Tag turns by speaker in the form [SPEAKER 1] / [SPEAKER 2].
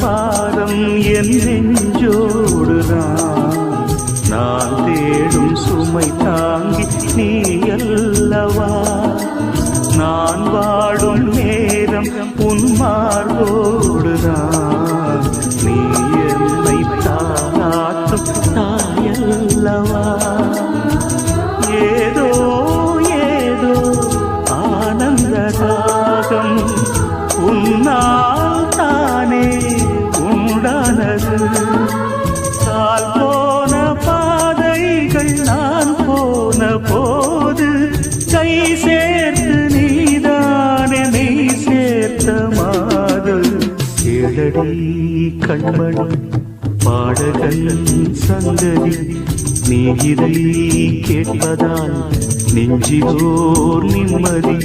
[SPEAKER 1] பாரம் என் நெஞ்சோடுதான் நான் தேடும் சுமை தாங்கி நீ அல்லவா நான் வாடும் நேரம் உன் மார்போடுதான் நீ என்னை தாளாட்டும் தாயல்லவா ஏதோ ஏதோ ஆனந்த தாகம் உன்னால் தானே உண்டானது கால் போன பாதைகள் நான் போன போது கை சேர்த்து நீதானே நீ சேர்த்த மாதல் கேளடி கண்மணி பாடகன் சங்கதி நீ இதை கேட்பதால் நெஞ்சிலோர் நிம்மதி